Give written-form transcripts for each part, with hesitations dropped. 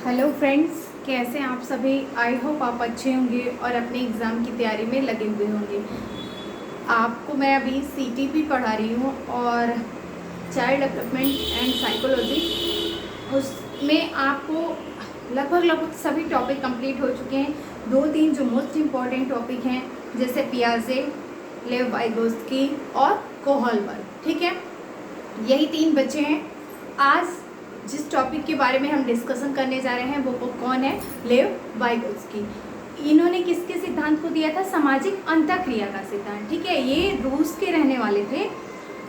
Hello friends, कैसे हैं आप सभी। आई होप आप अच्छे होंगे और अपने एग्ज़ाम की तैयारी में लगे हुए होंगे। आपको मैं अभी सीटीपी पढ़ा रही हूँ और चाइल्ड डेवलपमेंट एंड साइकोलॉजी, उसमें आपको लगभग सभी टॉपिक कंप्लीट हो चुके हैं। दो तीन जो मोस्ट इम्पॉर्टेंट टॉपिक हैं, जैसे पियाजे, लेव वाइगोस्की और कोहलबर्ग, ठीक है, यही तीन बचे हैं। आज जिस टॉपिक के बारे में हम डिस्कशन करने जा रहे हैं वो कौन है? लेव वाइगोत्स्की। इन्होंने किसके सिद्धांत को दिया था? सामाजिक अंतःक्रिया का सिद्धांत, ठीक है। ये रूस के रहने वाले थे,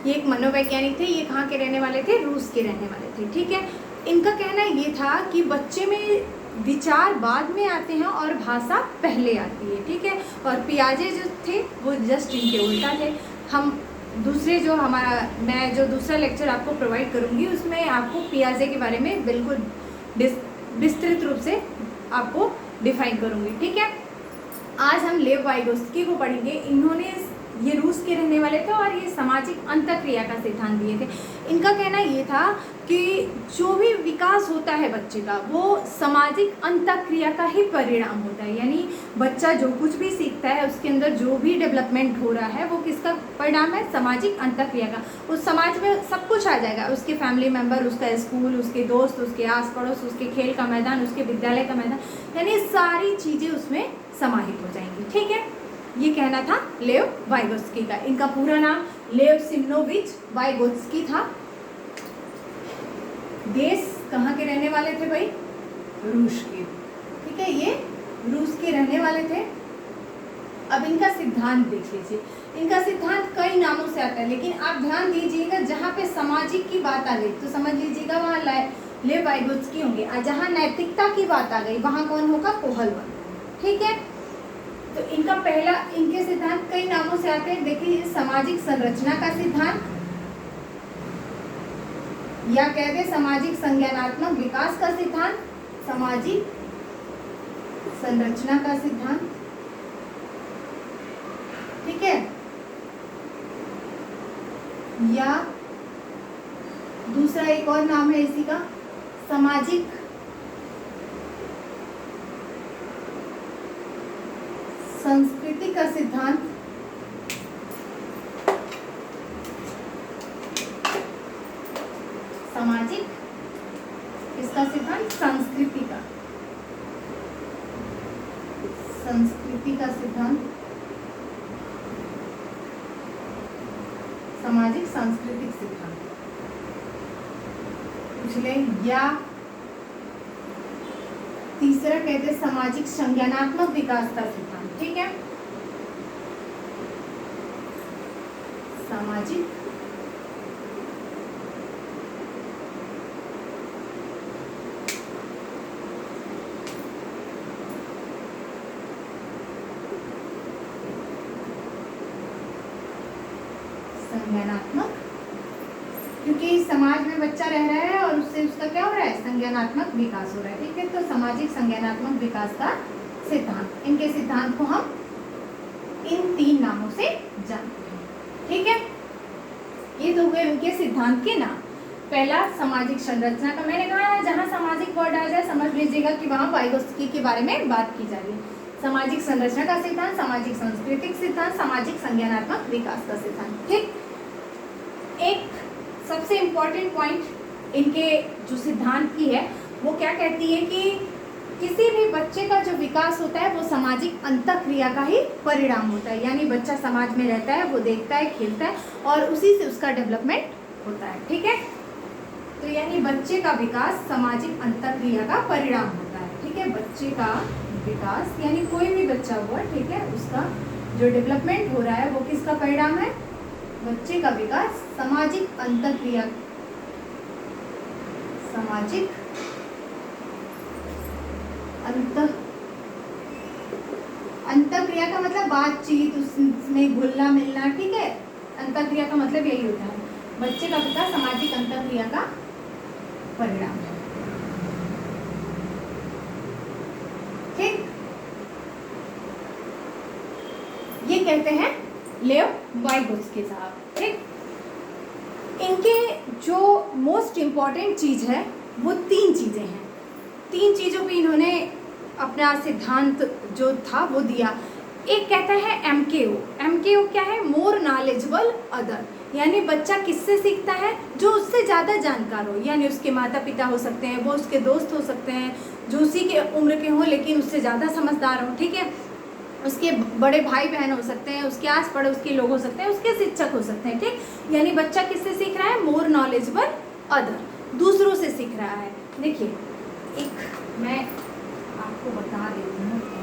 ये एक मनोवैज्ञानिक थे। ये कहाँ के रहने वाले थे? रूस के रहने वाले थे, ठीक है। इनका कहना ये था कि बच्चे में विचार बाद में आते हैं और भाषा पहले आती है, ठीक है। और पियाजे जो थे वो जस्ट इनके उल्टा थे। हम दूसरे जो मैं जो दूसरा लेक्चर आपको प्रोवाइड करूँगी उसमें आपको पियाजे के बारे में बिल्कुल विस्तृत रूप से आपको डिफाइन करूँगी, ठीक है। आज हम लेव वाइगोत्स्की को पढ़ेंगे। इन्होंने ये रूस के रहने वाले थे और ये सामाजिक अंतःक्रिया का सिद्धांत दिए थे। इनका कहना ये था कि जो भी विकास होता है बच्चे का वो सामाजिक अंतःक्रिया का ही परिणाम होता है। यानी बच्चा जो कुछ भी सीखता है उसके अंदर जो भी डेवलपमेंट हो रहा है वो किसका परिणाम है? सामाजिक अंतःक्रिया का। उस समाज में सब कुछ आ जाएगा, उसके फैमिली मेम्बर, उसका स्कूल, उसके दोस्त, उसके आस पड़ोस, उसके खेल का मैदान, उसके विद्यालय का मैदान, यानी सारी चीज़ें उसमें समाहित हो जाएंगी, ठीक है। ये कहना था लेव वाइगोत्स्की का। इनका पूरा नाम लेव सिमनोविच वाइगोत्स्की था। देश कहाँ के रहने वाले थे भाई? रूस के, ठीक है। ये रूस के रहने वाले थे। अब इनका सिद्धांत देख लीजिए। इनका सिद्धांत कई नामों से आता है, लेकिन आप ध्यान दीजिएगा जहाँ पे सामाजिक की बात आ गई तो समझ लीजिएगा वहाँ लेव वाइगोत्स्की होंगे, और जहाँ नैतिकता की बात आ गई वहाँ कौन होगा? कोहलबर्ग, ठीक है। तो इनका पहला, इनके सिद्धांत कई नामों से आते हैं। देखिए, सामाजिक संरचना का सिद्धांत, या कह दे सामाजिक संज्ञानात्मक विकास का सिद्धांत, सामाजिक संरचना का सिद्धांत, ठीक है। या दूसरा एक और नाम है इसी का, सामाजिक संस्कृति का सिद्धांत, सामाजिक इसका सिद्धांत, संस्कृति का सिद्धांत, सामाजिक सांस्कृतिक सिद्धांत पूछ ले। या तीसरा कहते सामाजिक संज्ञानात्मक विकास का सिद्धांत, ठीक है। सामाजिक संज्ञानात्मक, क्योंकि समाज में बच्चा रह रहा है और उससे उसका क्या हो रहा है? संज्ञानात्मक विकास हो रहा है, ठीक है। तो सामाजिक संज्ञानात्मक विकास का सिद्धांत, इनके सिद्धांत को हम इन तीन नामों से जानते हैं, ठीक है। ये तो हुए उनके सिद्धांत के नाम। पहला सामाजिक संरचना का, मैंने कहा जहाँ सामाजिक वर्ड आ जाए समझ लीजिएगा कि वहाँ वाइगोत्स्की के बारे में बात की जा रही है। सामाजिक संरचना का सिद्धांत, सामाजिक सांस्कृतिक सिद्धांत, सामाजिक संज्ञानात्मक विकास का सिद्धांत, ठीक। एक सबसे इम्पॉर्टेंट पॉइंट इनके जो सिद्धांत की है वो क्या कहती है कि किसी भी बच्चे का जो विकास होता है वो सामाजिक अंतःक्रिया का ही परिणाम होता है। यानी बच्चा समाज में रहता है, वो देखता है, खेलता है और उसी से उसका डेवलपमेंट होता है, ठीक है। तो यानी बच्चे का विकास सामाजिक अंतःक्रिया का परिणाम होता है, ठीक है। बच्चे का विकास यानी कोई भी बच्चा हुआ, ठीक है, उसका जो डेवलपमेंट हो रहा है वो किसका परिणाम है? बच्चे का विकास सामाजिक अंतःक्रिया, सामाजिक अंतःक्रिया का मतलब बातचीत, उसमें घुलना मिलना, ठीक है। अंतःक्रिया का मतलब यही होता है, बच्चे का विकास सामाजिक अंतःक्रिया का परिणाम है, ठीक। ये कहते हैं लेव वाइगोत्स्की साहब, ठीक। इनके जो मोस्ट इम्पॉर्टेंट चीज़ है वो तीन चीज़ें हैं। 3 चीज़ों पे इन्होंने अपना सिद्धांत जो था वो दिया। एक कहता है MKO। MKO क्या है? मोर नॉलेजेबल अदर, यानी बच्चा किससे सीखता है? जो उससे ज़्यादा जानकार हो, यानी उसके माता पिता हो सकते हैं, वो उसके दोस्त हो सकते हैं जो उसी के उम्र के हों लेकिन उससे ज़्यादा समझदार हो, ठीक है, उसके बड़े भाई बहन हो सकते हैं, उसके आस पड़ोस के लोग हो सकते हैं, उसके शिक्षक हो सकते हैं, ठीक। यानी बच्चा किससे सीख रहा है? मोर नॉलेजेबल अदर, दूसरों से सीख रहा है। देखिए, एक मैं आपको बता देती हूँ कैसे।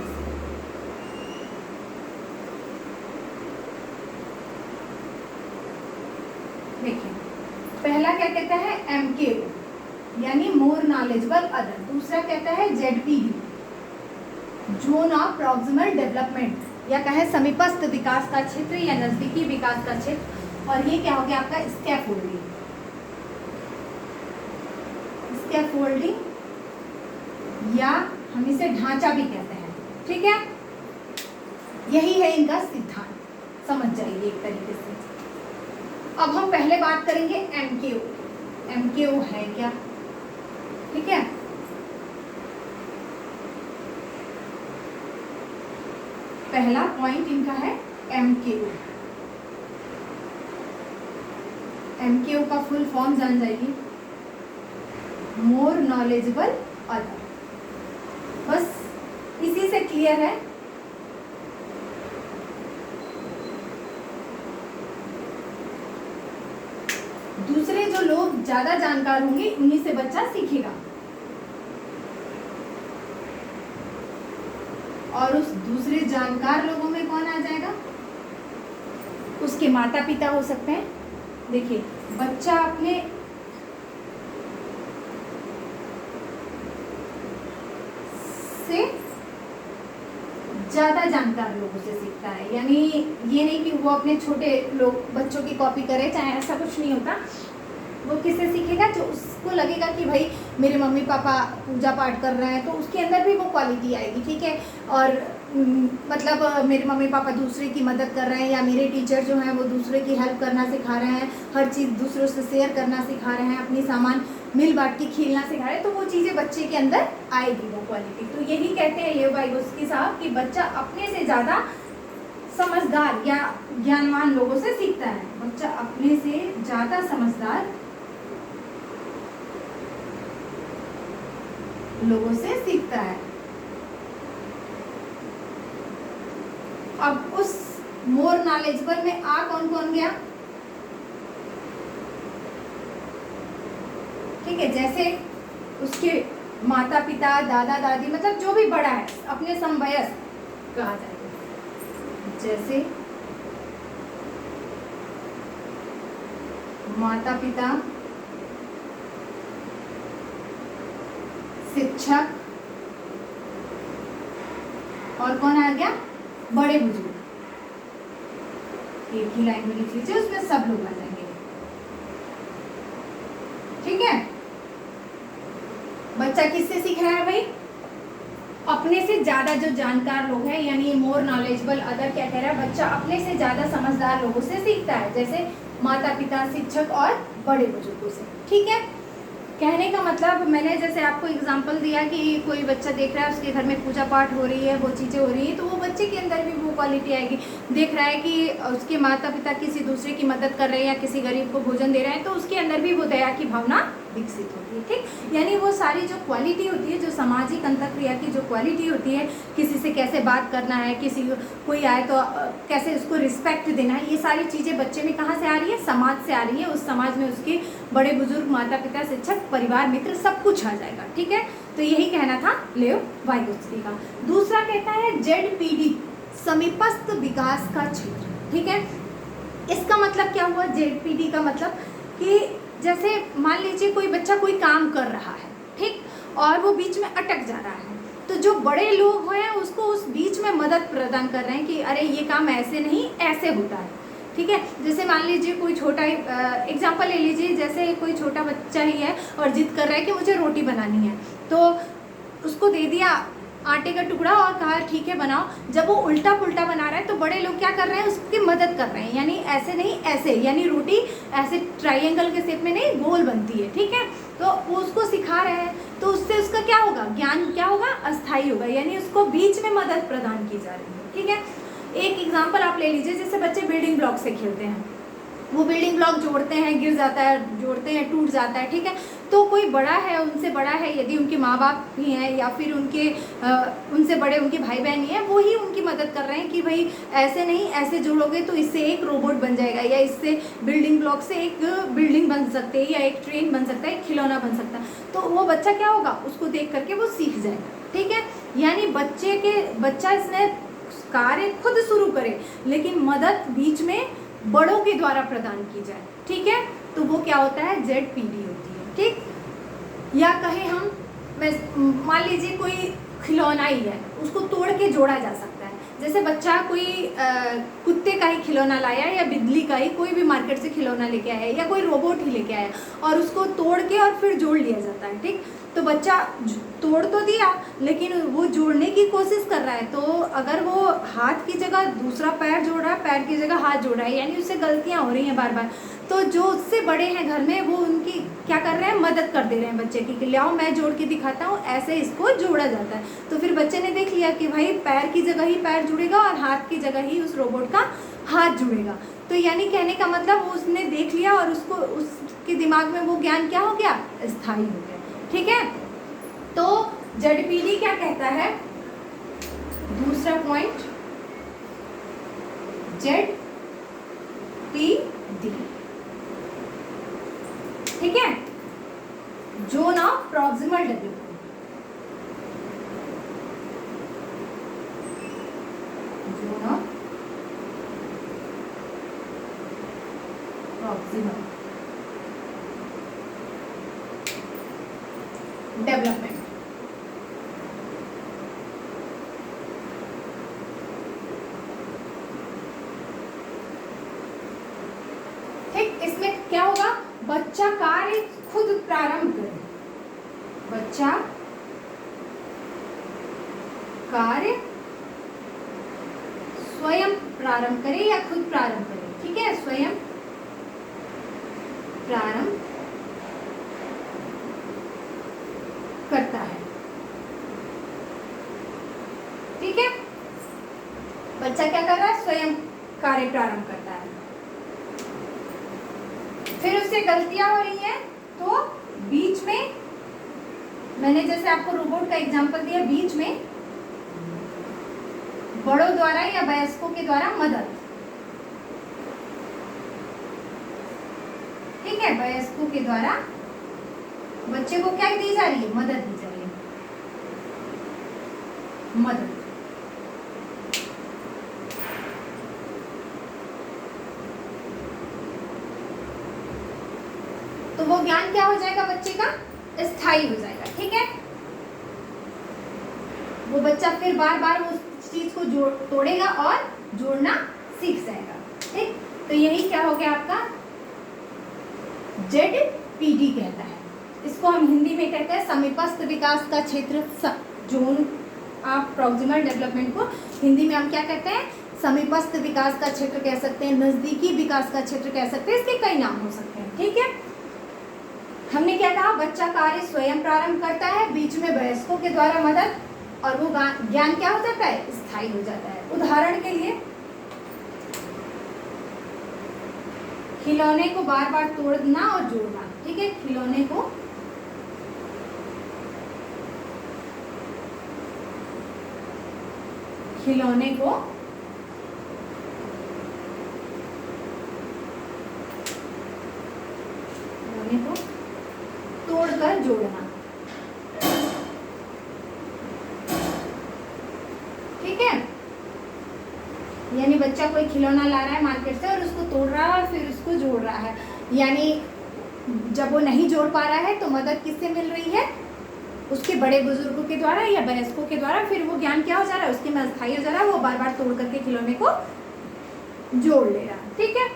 देखिए, पहला क्या कहता है? MKO यानी मोर नॉलेजेबल अदर। दूसरा कहता है ZPD, zone of proximal development, या कहे समीपस्थ विकास का क्षेत्र या नजदीकी विकास का क्षेत्र। और ये क्या हो गया आपका? स्कैफोल्डिंग। स्कैफोल्डिंग या हम इसे ढांचा भी कहते हैं, ठीक है। यही है इनका सिद्धांत, समझ जाइए एक तरीके से। अब हम पहले बात करेंगे MKO। MKO है क्या, ठीक है। पहला पॉइंट इनका है MKO। MKO का फुल फॉर्म जान जाइए, मोर नॉलेजेबल अदर। बस इसी से क्लियर है। दूसरे जो लोग ज्यादा जानकार होंगे उन्हीं से बच्चा सीखेगा, और उस दूसरे जानकार लोगों में कौन आ जाएगा? उसके माता पिता हो सकते हैं। देखिए, बच्चा अपने से ज्यादा जानकार लोगों से सीखता है, यानी ये नहीं कि वो अपने छोटे लोग बच्चों की कॉपी करे, चाहे ऐसा कुछ नहीं होता। वो किससे सीखेगा? जो उसको लगेगा कि भाई मेरे मम्मी पापा पूजा पाठ कर रहे हैं, तो उसके अंदर भी वो क्वालिटी आएगी, ठीक है। और मतलब मेरे मम्मी पापा दूसरे की मदद कर रहे हैं, या मेरे टीचर जो हैं वो दूसरे की हेल्प करना सिखा रहे हैं, हर चीज़ दूसरों से शेयर करना सिखा रहे हैं, अपनी सामान मिल बांट के खेलना सिखा रहे हैं, तो वो चीज़ें बच्चे के अंदर आएगी, वो क्वालिटी। तो यही कहते हैं ये वाइगोत्स्की साहब कि बच्चा अपने से ज़्यादा समझदार या ज्ञानवान लोगों से सीखता है। बच्चा अपने से ज़्यादा समझदार लोगों से सीखता है। अब उस मोर नॉलेजेबल में आ कौन कौन गया? ठीक है, जैसे उसके माता पिता, दादा दादी, मतलब जो भी बड़ा है, अपने समवयस्क कहा जाएगा। जैसे माता पिता, शिक्षक, और कौन आ गया? बड़े बुजुर्ग। एक ही लाइन में लिख लीजिए, उसमें सब लोग आ जाएंगे, ठीक है। बच्चा किससे सीख रहा है भाई? अपने से ज्यादा जो जानकार लोग हैं, यानी मोर नॉलेजेबल अदर क्या कह रहा है? बच्चा अपने से ज्यादा समझदार लोगों से सीखता है, जैसे माता पिता, शिक्षक और बड़े बुजुर्गों से, ठीक है। कहने का मतलब, मैंने जैसे आपको एग्जांपल दिया कि कोई बच्चा देख रहा है उसके घर में पूजा पाठ हो रही है, वो चीज़ें हो रही हैं, तो वो बच्चे के अंदर भी वो क्वालिटी आएगी। देख रहा है कि उसके माता पिता किसी दूसरे की मदद कर रहे हैं या किसी गरीब को भोजन दे रहे हैं, तो उसके अंदर भी वो दया की भावना विकसित होती है, ठीक। यानी वो सारी जो क्वालिटी होती है, जो सामाजिक अंतःक्रिया की जो क्वालिटी होती है, किसी से कैसे बात करना है, किसी कोई आए तो कैसे उसको रिस्पेक्ट देना है, ये सारी चीज़ें बच्चे में कहाँ से आ रही है? समाज से आ रही है। उस समाज में उसके बड़े बुजुर्ग, माता पिता, शिक्षक, परिवार, मित्र, सब कुछ आ जाएगा, ठीक है। तो यही कहना था लेओ वाइगोत्स्की का। दूसरा कहता है ZPD, समीपस्थ विकास का क्षेत्र, ठीक है। इसका मतलब क्या हुआ? ZPD का मतलब कि जैसे मान लीजिए कोई बच्चा कोई काम कर रहा है, ठीक, और वो बीच में अटक जा रहा है, तो जो बड़े लोग हैं उसको उस बीच में मदद प्रदान कर रहे हैं कि अरे ये काम ऐसे नहीं, ऐसे होता है, ठीक है। जैसे मान लीजिए कोई छोटा एग्जांपल ले लीजिए, जैसे कोई छोटा बच्चा ही है और जिद कर रहा है कि मुझे रोटी बनानी है, तो उसको दे दिया आटे का टुकड़ा और कहा ठीक है बनाओ। जब वो उल्टा पुल्टा बना रहा है तो बड़े लोग क्या कर रहे हैं? उसकी मदद कर रहे हैं, यानी ऐसे नहीं ऐसे, यानी रोटी ऐसे ट्रायंगल के शेप में नहीं, गोल बनती है, ठीक है। तो वो उसको सिखा रहे हैं, तो उससे उसका क्या होगा, ज्ञान क्या होगा, अस्थायी होगा, यानी उसको बीच में मदद प्रदान की जा रही है। ठीक है, एक एग्जाम्पल आप ले लीजिए, जैसे बच्चे बिल्डिंग ब्लॉक से खेलते हैं, वो बिल्डिंग ब्लॉक जोड़ते हैं, गिर जाता है, जोड़ते हैं, टूट जाता है। ठीक है, तो कोई बड़ा है, उनसे बड़ा है, यदि उनके माँ बाप भी हैं या फिर उनसे बड़े उनके भाई बहन ही हैं, वो ही उनकी मदद कर रहे हैं कि भाई ऐसे नहीं, ऐसे जोड़ोगे तो इससे एक रोबोट बन जाएगा, या इससे बिल्डिंग ब्लॉक से एक बिल्डिंग बन सकती है, या एक ट्रेन बन सकता है, एक खिलौना बन सकता है। तो वो बच्चा क्या होगा, उसको देख करके वो सीख जाएगा। ठीक है, यानी बच्चा इसने कार्य खुद शुरू करे, लेकिन मदद बीच में बड़ों के द्वारा प्रदान की जाए। ठीक है, तो वो क्या होता है, ZPD होती है। ठीक, या कहें हम, मान लीजिए कोई खिलौना ही है, उसको तोड़ के जोड़ा जा सकता है। जैसे बच्चा कोई कुत्ते का ही खिलौना लाया, या बिजली का ही कोई भी मार्केट से खिलौना लेके आया, या कोई रोबोट ही लेके आया, और उसको तोड़ के और फिर जोड़ लिया जाता है। ठीक, तो बच्चा तोड़ तो दिया, लेकिन वो जोड़ने की कोशिश कर रहा है, तो अगर वो हाथ की जगह दूसरा पैर जोड़ रहा है, पैर की जगह हाथ जोड़ रहा है, यानी उससे गलतियां हो रही हैं बार बार। तो जो उससे बड़े हैं घर में, वो उनकी क्या कर रहे हैं, मदद कर दे रहे हैं बच्चे की, कि लाओ मैं जोड़ के दिखाता हूँ, ऐसे इसको जोड़ा जाता है। तो फिर बच्चे ने देख लिया कि भाई पैर की जगह ही पैर जुड़ेगा और हाथ की जगह ही उस रोबोट का हाथ जुड़ेगा। तो यानी कहने का मतलब उसने देख लिया, और उसके दिमाग में वो ज्ञान क्या हो गया, स्थायी हो गया। ठीक है, तो ZPD क्या कहता है, दूसरा पॉइंट, ZPD, ठीक है, zone of proximal development. Zone of proximal development. ठीक, इसमें क्या होगा, बच्चा कार्य खुद प्रारंभ करे, बच्चा कार्य स्वयं प्रारंभ करे या खुद प्रारंभ करे। ठीक है, स्वयं प्रारंभ करता है। ठीक है, बच्चा क्या कर रहा है, स्वयं कार्य प्रारंभ करता है। फिर उससे गलतियां हो रही हैं, तो बीच में, मैंने जैसे आपको रोबोट का एग्जांपल दिया, बीच में बड़ों द्वारा या वयस्कों के द्वारा मदद। ठीक है, वयस्कों के द्वारा बच्चे को क्या दी जा रही है, मदद दी जा रही है, मदद। तो वो ज्ञान क्या हो जाएगा, बच्चे का स्थायी हो जाएगा। ठीक है, वो बच्चा फिर बार बार उस चीज को तोड़ेगा और जोड़ना सीख जाएगा। ठीक, तो यही क्या हो गया आपका ZPD कहता है। इसको हम हिंदी में कहते हैं समीपस्थ विकास का क्षेत्र, जोन ऑफ प्रॉक्सिमल डेवलपमेंट को हिंदी में हम क्या कहते हैं, समीपस्थ विकास का क्षेत्र कह सकते हैं, नजदीकी विकास का क्षेत्र कह सकते हैं, इसके कई नाम हो सकते हैं। ठीक है, हमने क्या कहा, बच्चा कार्य स्वयं प्रारंभ करता है, बीच में वयस्कों के द्वारा मदद, और वो ज्ञान क्या हो जाता है, स्थायी हो जाता है। उदाहरण के लिए, खिलौने को बार बार तोड़ना और जोड़ना। ठीक है, खिलौने को तोड़कर जोड़ना। ठीक है, यानी बच्चा कोई खिलौना ला रहा है मार्केट से और उसको तोड़ रहा है और फिर उसको जोड़ रहा है, यानी जब वो नहीं जोड़ पा रहा है तो मदद किससे मिल रही है, उसके बड़े बुजुर्गों के द्वारा या वयस्कों के द्वारा। फिर वो ज्ञान क्या हो जा रहा है, उसके में अस्थायी हो जा रहा है, वो बार बार तोड़ करके खिलौने को जोड़ ले रहा है। ठीक है,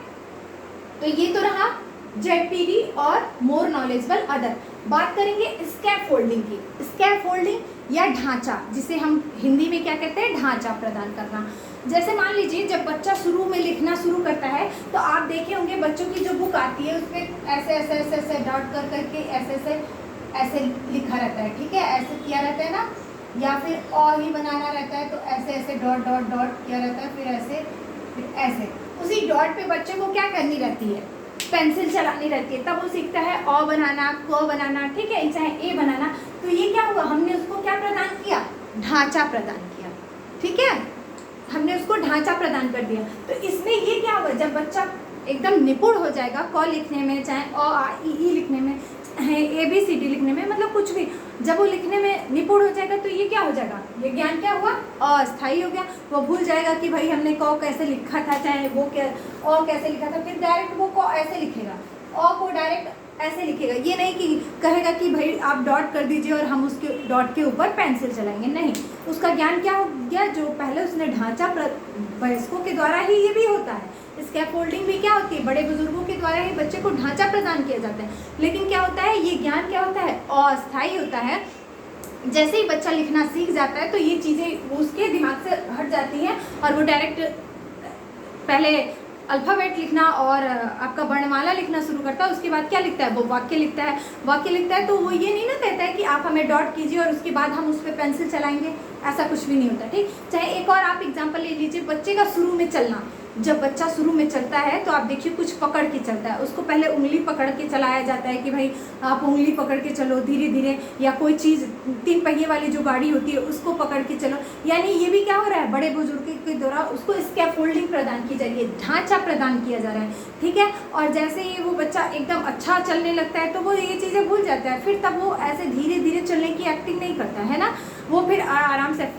तो ये तो रहा ZPD और मोर नॉलेजेबल अदर। बात करेंगे स्कैफोल्डिंग की। स्कैफोल्डिंग या ढांचा, जिसे हम हिंदी में क्या कहते हैं, ढांचा प्रदान करना। जैसे मान लीजिए जब बच्चा शुरू में लिखना शुरू करता है तो आप देखे होंगे बच्चों की जो बुक आती है उसमें ऐसे ऐसे ऐसे ऐसे डॉट कर करके ऐसे ऐसे ऐसे लिखा रहता है, ठीक है, ऐसे किया रहता है ना, या फिर अ ही बनाना रहता है तो ऐसे ऐसे डॉट डॉट डॉट किया रहता है, फिर ऐसे फिर ऐसे। उसी डॉट पे बच्चे को क्या करनी रहती है, पेंसिल चलानी रहती है, तब वो सीखता है अ बनाना, क बनाना, ठीक है, चाहे ए बनाना। तो ये क्या हुआ, हमने उसको क्या प्रदान किया, ढांचा प्रदान किया, ठीक है, हमने उसको ढांचा प्रदान कर दिया। तो इसमें ये क्या हुआ, जब बच्चा एकदम निपुण हो जाएगा क लिखने में, चाहे अ आ ई लिखने में, ए बी सी डी लिखने में, मतलब कुछ भी, जब वो लिखने में निपुण हो जाएगा तो ये क्या हो जाएगा, ये ज्ञान क्या हुआ, अस्थायी हो गया। वो भूल जाएगा कि भाई हमने क कैसे लिखा था, चाहे वो क्या अ कैसे लिखा था, फिर डायरेक्ट वो क ऐसे लिखेगा, अ को डायरेक्ट ऐसे लिखेगा। ये नहीं कि कहेगा कि भाई आप डॉट कर दीजिए और हम उसके डॉट के ऊपर पेंसिल चलाएंगे, नहीं, उसका ज्ञान क्या हो गया, जो पहले उसने ढांचा वयस्कों के द्वारा ही ये भी होता है, स्कैफोल्डिंग भी क्या होती है, बड़े बुजुर्गों के द्वारा ही बच्चे को ढांचा प्रदान किया जाता है। लेकिन क्या होता है, ये ज्ञान क्या होता है, अस्थायी होता है। जैसे ही बच्चा लिखना सीख जाता है तो ये चीज़ें उसके दिमाग से हट जाती हैं और वो डायरेक्ट पहले अल्फ़ाबेट लिखना और आपका वर्णमाला लिखना शुरू करता है। उसके बाद क्या लिखता है, वो वाक्य लिखता है। वाक्य लिखता है तो वो ये नहीं ना कहता है कि आप हमें डॉट कीजिए और उसके बाद हम उस पर पेंसिल चलाएंगे, ऐसा कुछ भी नहीं होता, ठीक। चाहे एक और आप एग्जांपल ले लीजिए, बच्चे का शुरू में चलना। जब बच्चा शुरू में चलता है तो आप देखिए कुछ पकड़ के चलता है, उसको पहले उंगली पकड़ के चलाया जाता है कि भाई आप उंगली पकड़ के चलो धीरे धीरे, या कोई चीज़ 3 पहिए वाली जो गाड़ी होती है उसको पकड़ के चलो। यानी ये भी क्या हो रहा है, बड़े बुजुर्ग के द्वारा उसको स्कैफोल्डिंग प्रदान की जा रही है, ढांचा प्रदान किया जा रहा है, ठीक है। और जैसे ही वो बच्चा एकदम अच्छा चलने लगता है तो वो ये चीज़ें भूल जाता है, फिर तब वो ऐसे धीरे धीरे चलने की एक्टिंग नहीं करता है ना, वो फिर आराम से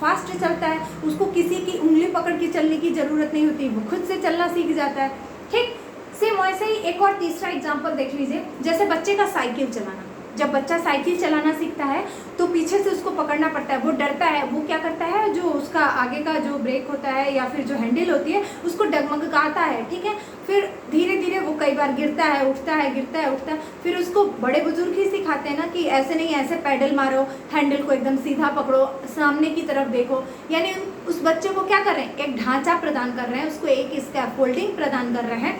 फास्ट चलता है, उसको किसी की उंगली पकड़ के चलने की ज़रूरत नहीं होती, वो खुद से चलना सीख जाता है, ठीक। सेम वैसे ही एक और तीसरा एग्जांपल देख लीजिए, जैसे बच्चे का साइकिल चलाना। जब बच्चा साइकिल चलाना सीखता है तो पीछे से उसको पकड़ना पड़ता है, वो डरता है, वो क्या करता है, जो उसका आगे का जो ब्रेक होता है या फिर जो हैंडल होती है उसको डगमगाता है, ठीक है। फिर धीरे धीरे वो कई बार गिरता है, उठता है, गिरता है, उठता है। फिर उसको बड़े बुजुर्ग ही सिखाते हैं ना कि ऐसे नहीं, ऐसे पैडल मारो, हैंडल को एकदम सीधा पकड़ो, सामने की तरफ देखो। यानी उस बच्चे को क्या कर रहे हैं, एक ढांचा प्रदान कर रहे हैं, उसको एक स्कैफोल्डिंग प्रदान कर रहे हैं।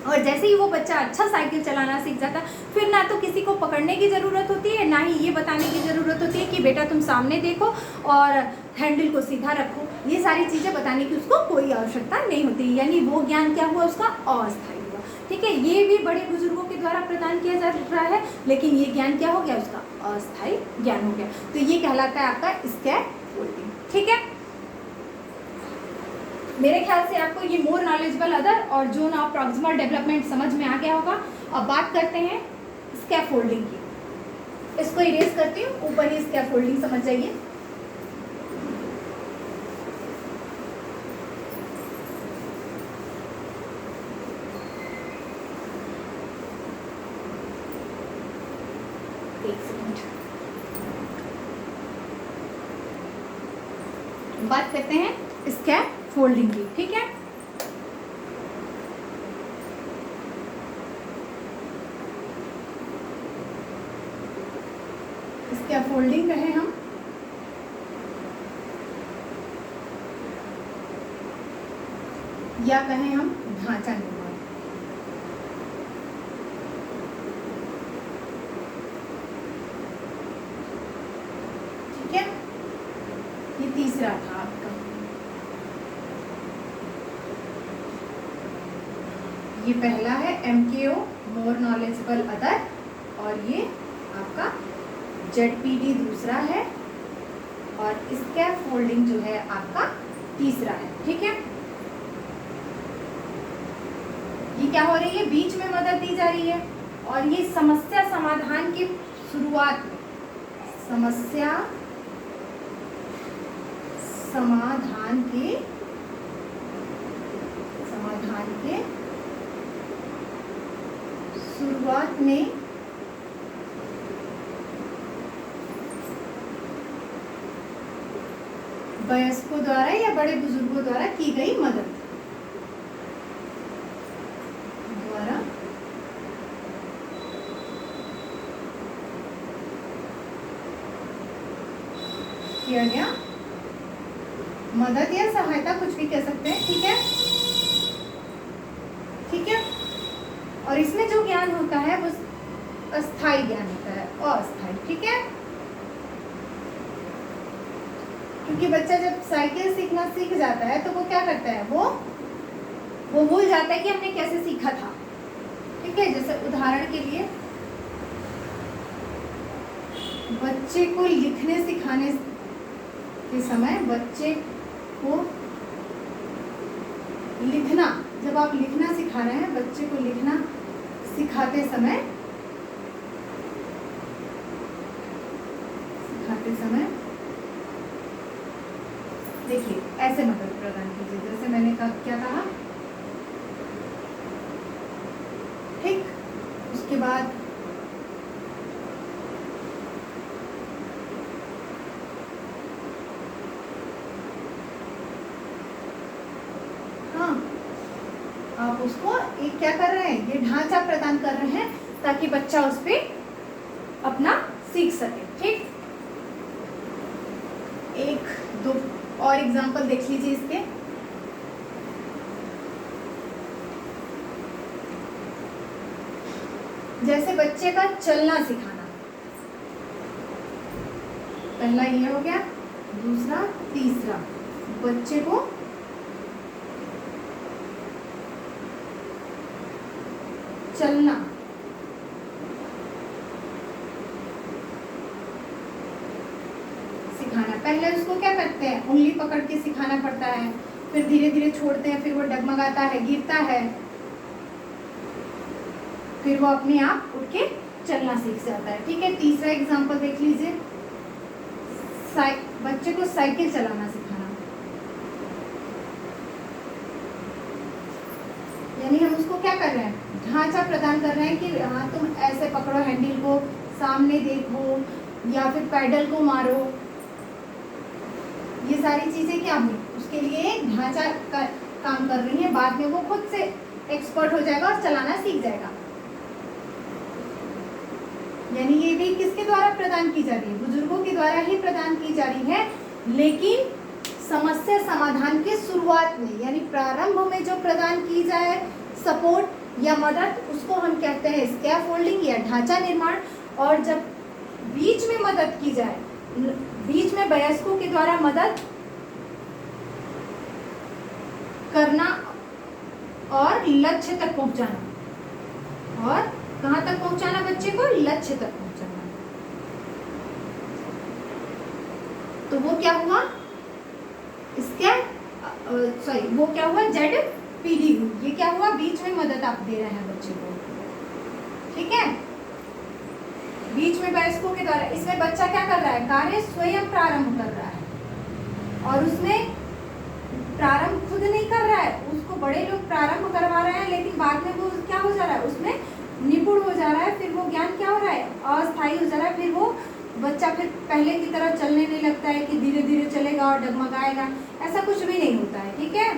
और जैसे ही वो बच्चा अच्छा साइकिल चलाना सीख जाता है, फिर ना तो किसी को पकड़ने की ज़रूरत होती है, ना ही ये बताने की ज़रूरत होती है कि बेटा तुम सामने देखो और हैंडल को सीधा रखो। ये सारी चीज़ें बताने की उसको कोई आवश्यकता नहीं होती। यानी वो ज्ञान क्या हुआ, उसका अस्थायी हुआ, ठीक है। ये भी बड़े बुजुर्गों के द्वारा प्रदान किया जा रहा है, लेकिन ये ज्ञान क्या हो गया, उसका अस्थायी ज्ञान हो गया। तो ये कहलाता है आपका स्कैफोल्डिंग, ठीक है। मेरे ख्याल से आपको ये मोर नॉलेजेबल अदर और जोन ऑफ प्रॉक्सिमल डेवलपमेंट समझ में आ गया होगा। अब बात करते हैं स्कैफोल्डिंग की। इसको इरेज करती हूँ, ऊपर ही स्कैफोल्डिंग समझ जाइए। एक सेकंड, बात करते हैं स्कैफोल्डिंग की, ठीक है। स्कैफोल्डिंग कहें हम, या कहें हम ढांचा निर्माण, ठीक है। ये तीसरा था आपका, ये पहला है MKO मोर नॉलेजेबल अदर, और ये आपका ZPD दूसरा है, और स्कैफोल्डिंग जो है आपका तीसरा है, ठीक है। ये क्या हो रही है, बीच में मदद दी जा रही है, और ये समस्या समाधान की शुरुआत में, समस्या समाधान के शुरुआत में वयस्कों द्वारा या बड़े बुजुर्गों द्वारा की गई मदद द्वारा किया गया, मदद या सहायता कुछ भी कह सकते हैं, ठीक है, ठीक है। और इसमें जो ज्ञान होता है वो अस्थाई ज्ञान होता है, अस्थाई। ठीक है, क्योंकि बच्चा जब साइकिल सीखना सीख जाता है तो वो क्या करता है, वो भूल जाता है कि हमने कैसे सीखा था। ठीक है, जैसे उदाहरण के लिए बच्चे को लिखने सिखाने के समय, बच्चे को लिखना, जब आप लिखना सिखा रहे हैं, बच्चे को लिखना सिखाते समय देखिए ऐसे मदद प्रदान कीजिए, जैसे मैंने क्या कहा। ठीक, उसके बाद आप उसको एक क्या कर रहे हैं, ये ढांचा प्रदान कर रहे हैं ताकि बच्चा उस पर अपना सीख सके। ठीक, एक दो और एग्जांपल देख लीजिए इसके। जैसे बच्चे का चलना सिखाना, पहला ये हो गया, दूसरा, तीसरा, बच्चे को चलना सिखाना। पहले उसको क्या करते हैं, उंगली पकड़ के सिखाना पड़ता है, फिर धीरे धीरे छोड़ते हैं, फिर वो डगमगाता है, गिरता है, फिर वो अपने आप उठ के चलना सीख जाता है। ठीक है, तीसरा एग्जांपल देख लीजिए, बच्चे को साइकिल चलाना सिखाना, यानी हम उसको क्या कर रहे हैं, ढांचा प्रदान कर रहे हैं कि हाँ तुम ऐसे पकड़ो हैंडल को, सामने देखो, या फिर पैडल को मारो। ये सारी चीजें क्या हुई, उसके लिए एक ढांचा का काम कर रही है। बाद में वो खुद से एक्सपर्ट हो जाएगा और चलाना सीख जाएगा। यानी ये भी किसके द्वारा प्रदान की जा रही है, बुजुर्गों के द्वारा ही प्रदान की जा रही है, लेकिन समस्या समाधान की शुरुआत में, यानी प्रारंभ में जो प्रदान की जाए सपोर्ट या मदद, उसको हम कहते हैं स्कैफोल्डिंग या ढांचा निर्माण। और जब बीच में मदद की जाए, बीच में वयस्कों के द्वारा मदद करना और लक्ष्य तक पहुंचाना, और कहां तक पहुंचाना, बच्चे को लक्ष्य तक पहुंचाना, तो वो क्या हुआ, वो क्या हुआ, ZPD। ये क्या हुआ, बीच में मदद आप दे रहे हैं बच्चे को। ठीक है, बीच में वयस्कों के द्वारा। इसमें बच्चा क्या कर रहा है, कार्य स्वयं प्रारंभ कर रहा है, और उसमें प्रारंभ खुद नहीं कर रहा है, उसको बड़े लोग प्रारंभ करवा रहे हैं, लेकिन बाद में वो क्या हो जा रहा है, उसमें निपुण हो जा रहा है। फिर वो ज्ञान क्या हो रहा है, अस्थायी हो जा रहा है। फिर वो बच्चा फिर पहले की तरह चलने नहीं लगता है कि धीरे धीरे चलेगा और डगमगाएगा, ऐसा कुछ भी नहीं होता है। ठीक है,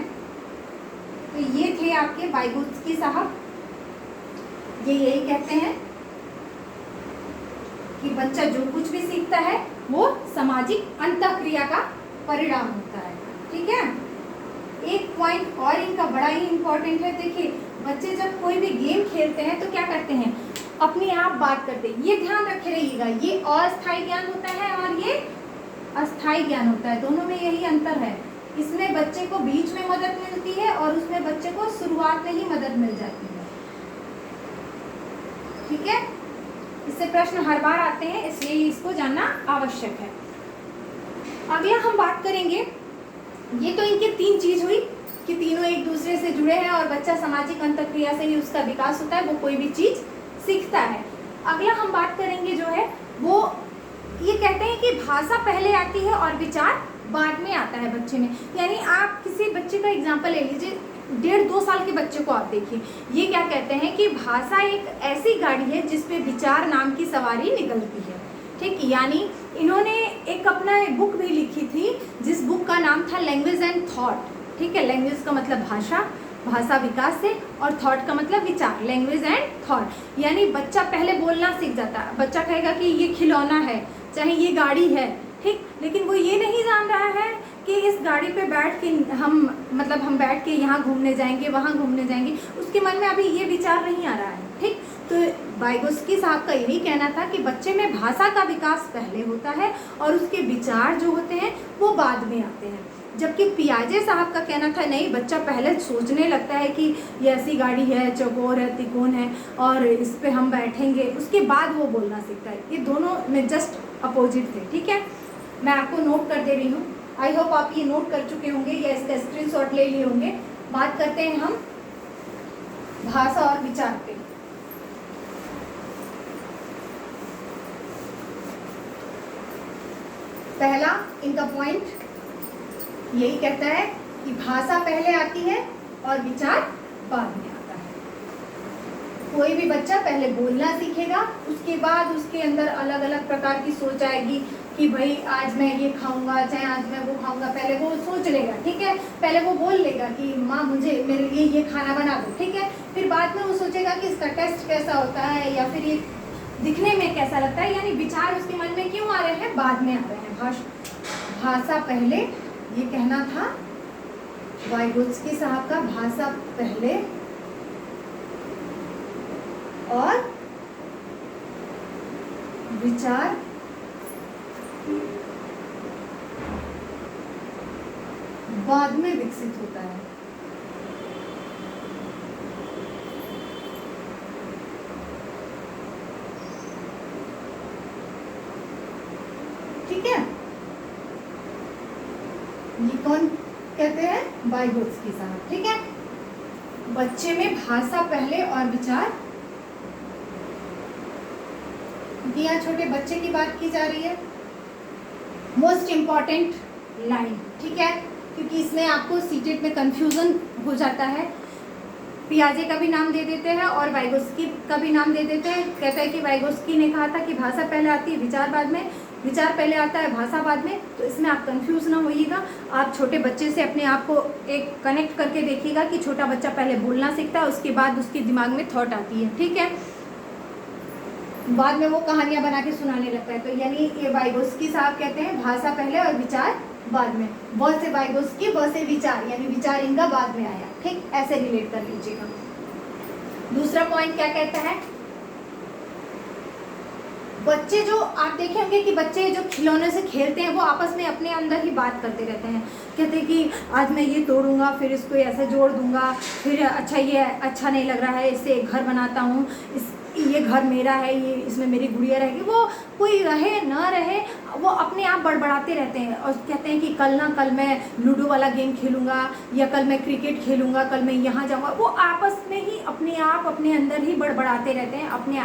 तो ये थे आपके वाइगोत्स्की साहब। ये यही कहते हैं कि बच्चा जो कुछ भी सीखता है वो सामाजिक अंतःक्रिया का परिणाम होता है। ठीक है, एक पॉइंट और इनका बड़ा ही इम्पोर्टेंट है। देखिए, बच्चे जब कोई भी गेम खेलते हैं तो क्या करते हैं, अपने आप बात करते हैं। ये ध्यान रखे रहिएगा, ये अस्थायी ज्ञान होता है और ये अस्थायी ज्ञान होता है, दोनों में यही अंतर है। इसमें बच्चे को बीच में मदद मिलती है और उसमें बच्चे को शुरुआत में ही मदद मिल जाती है। ठीक है, इससे प्रश्न हर बार आते हैं, इसलिए इसको जानना आवश्यक है। अगला हम बात करेंगे, ये तो इनके तीन चीज हुई कि तीनों एक दूसरे से जुड़े हैं और बच्चा सामाजिक अंतःक्रिया से ही उसका विकास होता है, वो कोई भी चीज सीखता है। अगला हम बात करेंगे जो है वो ये कहते हैं कि भाषा पहले आती है और विचार बाद में आता है बच्चे में। यानी आप किसी बच्चे का एग्जाम्पल ले लीजिए, 1.5-2 साल के बच्चे को आप देखिए, ये क्या कहते हैं कि भाषा एक ऐसी गाड़ी है जिसपे विचार नाम की सवारी निकलती है। ठीक, यानी इन्होंने एक अपना बुक भी लिखी थी जिस बुक का नाम था लैंग्वेज एंड थॉट। ठीक है, लैंग्वेज का मतलब भाषा, भाषा विकास से, और थॉट का मतलब विचार, लैंग्वेज एंड थॉट। यानी बच्चा पहले बोलना सीख जाता है, बच्चा कहेगा कि ये खिलौना है, चाहे ये गाड़ी है, ठीक, लेकिन वो ये नहीं जान रहा है कि इस गाड़ी पे बैठ के हम बैठ के यहाँ घूमने जाएंगे, वहाँ घूमने जाएंगे, उसके मन में अभी ये विचार नहीं आ रहा है। ठीक, तो तो वाइगोत्स्की साहब का यही कहना था कि बच्चे में भाषा का विकास पहले होता है और उसके विचार जो होते हैं वो बाद में आते हैं। जबकि पियाजे साहब का कहना था नहीं, बच्चा पहले सोचने लगता है कि ये ऐसी गाड़ी है, चौकोर है, त्रिकोण है और इस पे हम बैठेंगे, उसके बाद वो बोलना सीखता है। ये दोनों में जस्ट अपोजिट थे। ठीक है, मैं आपको नोट कर दे रही हूँ। आई होप आप ये नोट कर चुके होंगे या इसका स्क्रीनशॉट ले लिए होंगे। बात करते हैं हम भाषा और विचार पे। पहला इनका पॉइंट यही कहता है कि भाषा पहले आती है और विचार बाद में आता है। कोई भी बच्चा पहले बोलना सीखेगा, उसके बाद उसके अंदर अलग अलग प्रकार की सोच आएगी कि भाई आज मैं ये खाऊंगा, चाहे आज मैं वो खाऊंगा। पहले वो सोच लेगा, ठीक है, पहले वो बोल लेगा कि माँ मुझे मेरे लिए ये खाना बना दो, ठीक है। फिर बाद में वो सोचेगा कि इसका टेस्ट कैसा होता है या फिर ये दिखने में कैसा लगता है। यानी विचार उसके मन में क्यों आ रहे हैं, बाद में आ रहे हैं। भाषा पहले, ये कहना था वाइगोत्स्की साहब का, भाषा पहले और विचार बाद में विकसित होता है। ठीक है, ये कौन कहते हैं, वाइगोत्स्की साहब। ठीक है, बच्चे में भाषा पहले और विचार, यहाँ छोटे बच्चे की बात की जा रही है। मोस्ट इंपॉर्टेंट लाइन, ठीक है, क्योंकि इसमें आपको सीटेट में कंफ्यूजन हो जाता है। पियाजे का भी नाम दे देते हैं और वाइगोत्स्की का भी नाम दे देते हैं। कहता है कि वाइगोत्स्की ने कहा था कि भाषा पहले आती है, विचार बाद में, विचार पहले आता है, भाषा बाद में। तो इसमें आप कंफ्यूज ना होइएगा। आप छोटे बच्चे से अपने आप को एक कनेक्ट करके देखिएगा कि छोटा बच्चा पहले बोलना सीखता है, उसके बाद उसके दिमाग में थॉट आती है। ठीक है, बाद में वो कहानियां बना के सुनाने लगता है। तो यानी ये वाइगोत्स्की साहब कहते हैं भाषा पहले और विचार बाद में। व से वाइगोत्स्की, व से विचार, यानी विचार इनका बाद में आया। ठीक, ऐसे रिलेट कर लीजिएगा। दूसरा पॉइंट क्या कहता है, बच्चे जो आप देखे होंगे कि बच्चे जो खिलौने से खेलते हैं वो आपस में अपने अंदर ही बात करते रहते हैं। कहते हैं कि आज मैं ये तोड़ूंगा, फिर इसको ऐसे जोड़ दूंगा, फिर अच्छा ये अच्छा नहीं लग रहा है, इससे एक घर बनाता हूँ, ये घर मेरा है, ये इसमें मेरी गुड़िया रहेगी। वो कोई रहे ना रहे, वो अपने आप बड़बड़ाते रहते हैं और कहते हैं कि कल मैं लूडो वाला गेम खेलूँगा, या कल मैं क्रिकेट खेलूँगा, कल मैं यहाँ जाऊँगा। वो आपस में ही अपने आप अपने अंदर ही बड़बड़ाते रहते हैं अपने।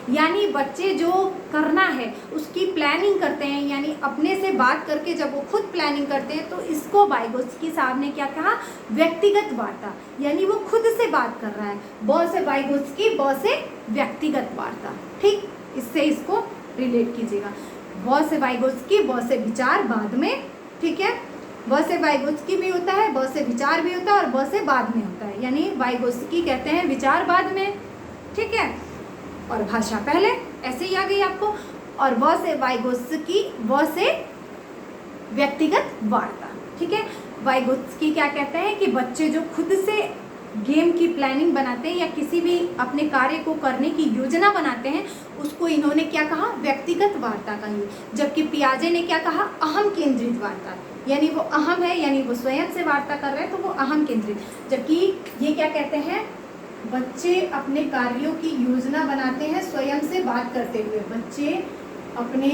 यानी बच्चे जो करना है उसकी प्लानिंग करते हैं, यानी अपने से बात करके जब वो खुद प्लानिंग करते हैं। तो इसको वाइगोत्स्की साहब ने क्या कहा, व्यक्तिगत वार्ता, यानी वो खुद से बात कर रहा है। ब से वाइगोत्स्की, ब से व्यक्तिगत वार्ता। ठीक, इससे इसको रिलेट कीजिएगा। व से वाइगोत्स्की, ब से विचार बाद में। ठीक है, व से वाइगोत्स्की भी होता है, ब से विचार भी होता है और ब से बाद में होता है। यानी वाइगोत्स्की कहते हैं विचार बाद में, ठीक है, और भाषा पहले। ऐसे ही आ गई आपको। और व से वाइगोत्स्की, व से व्यक्तिगत वार्ता। ठीक है, वाइगोत्स्की क्या कहते हैं कि बच्चे जो खुद से गेम की प्लानिंग बनाते हैं या किसी भी अपने कार्य को करने की योजना बनाते हैं, उसको इन्होंने क्या कहा, व्यक्तिगत वार्ता कही। जबकि पियाजे ने क्या कहा, अहम केंद्रित वार्ता, यानी वो अहम है, यानी वो स्वयं से वार्ता कर रहे हैं, तो वो अहम केंद्रित। जबकि ये क्या कहते हैं, बच्चे अपने कार्यों की योजना बनाते हैं स्वयं से बात करते हुए। बच्चे अपने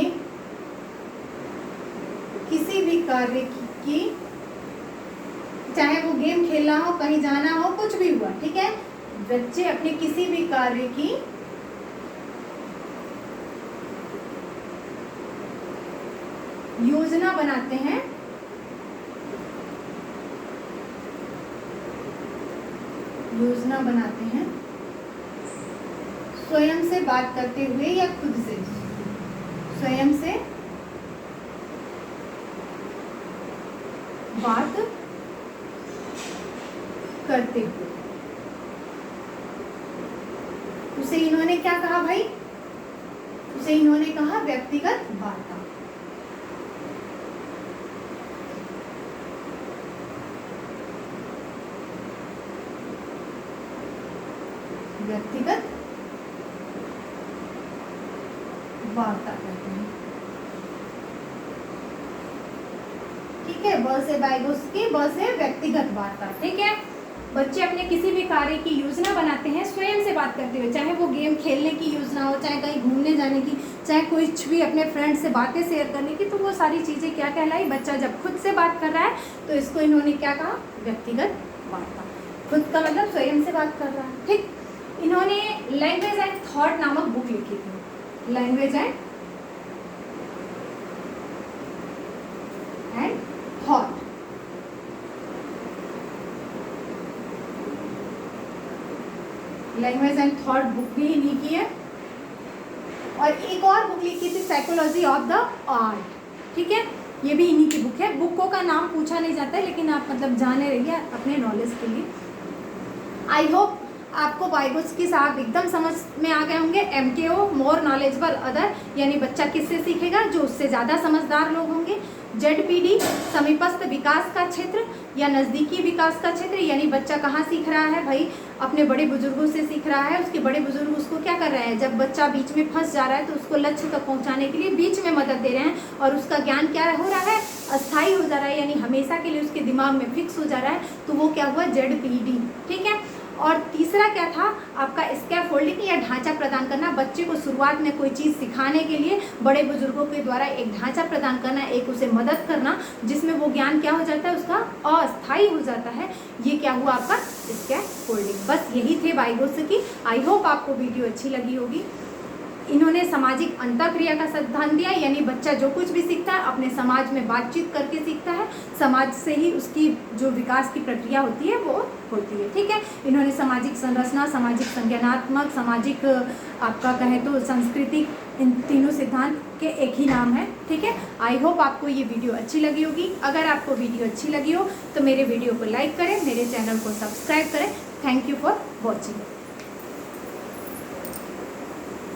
किसी भी कार्य की, चाहे वो गेम खेलना हो, कहीं जाना हो, कुछ भी हुआ, ठीक है, बच्चे अपने किसी भी कार्य की योजना बनाते हैं स्वयं से बात करते हुए या खुद से, स्वयं से बात करते हुए। उसे इन्होंने क्या कहा भाई, उसे इन्होंने कहा व्यक्तिगत वार्ता। व्यक्तिगत वार्ता कहते हैं। ठीक है, ब से वाइगोत्स्की, ब से व्यक्तिगत वार्ता। ठीक है, बच्चे अपने किसी भी कार्य की योजना बनाते हैं स्वयं से बात करते हुए, चाहे वो गेम खेलने की योजना हो, चाहे कहीं घूमने जाने की, चाहे कुछ भी अपने फ्रेंड से बातें शेयर करने की, तो वो सारी चीज़ें क्या कहलाई? बच्चा जब खुद से बात कर रहा है तो इसको इन्होंने क्या कहा? व्यक्तिगत वार्ता। खुद का मतलब स्वयं से बात कर रहा है। ठीक, इन्होंने लैंग्वेज एंड थॉट नामक बुक लिखी थी, language and thought. Language and thought book भी इन्हीं की है। और एक और बुक लिखी थी, साइकोलॉजी ऑफ द आर्ट। ठीक है, ये भी इन्हीं की बुक है। बुकों का नाम पूछा नहीं जाता है, लेकिन आप मतलब जाने रहिए अपने नॉलेज के लिए। आई होप आपको वाइगोत्स्की साहब एकदम समझ में आ गए होंगे। MKO मोर नॉलेजेबल अदर, यानी बच्चा किससे सीखेगा? जो उससे ज़्यादा समझदार लोग होंगे। ZPD समीपस्थ विकास का क्षेत्र या नज़दीकी विकास का क्षेत्र, यानी बच्चा कहाँ सीख रहा है भाई? अपने बड़े बुजुर्गों से सीख रहा है। उसके बड़े बुजुर्ग उसको क्या कर रहे हैं? जब बच्चा बीच में फंस जा रहा है तो उसको लक्ष्य तक पहुँचाने के लिए बीच में मदद दे रहे हैं, और उसका ज्ञान क्या हो रहा है? अस्थायी हो जा रहा है, यानी हमेशा के लिए उसके दिमाग में फिक्स हो जा रहा है। तो वो क्या हुआ? ZPD। ठीक है, और तीसरा क्या था आपका? स्कैफोल्डिंग या ढांचा प्रदान करना। बच्चे को शुरुआत में कोई चीज़ सिखाने के लिए बड़े बुजुर्गों के द्वारा एक ढांचा प्रदान करना, एक उसे मदद करना, जिसमें वो ज्ञान क्या हो जाता है? उसका अस्थायी हो जाता है। ये क्या हुआ आपका? स्कैफोल्डिंग। बस यही थे वाइगोत्स्की। आई होप आपको वीडियो अच्छी लगी होगी। इन्होंने सामाजिक अंतःक्रिया का सिद्धांत दिया, यानी बच्चा जो कुछ भी सीखता है अपने समाज में बातचीत करके सीखता है, समाज से ही उसकी जो विकास की प्रक्रिया होती है वो होती है। ठीक है, इन्होंने सामाजिक संरचना, सामाजिक संज्ञानात्मक, सामाजिक आपका कहे तो सांस्कृतिक, इन तीनों सिद्धांत के एक ही नाम है। ठीक है, आई होप आपको ये वीडियो अच्छी लगी होगी। अगर आपको वीडियो अच्छी लगी हो तो मेरे वीडियो को लाइक करें, मेरे चैनल को सब्सक्राइब करें। Thank you for watching.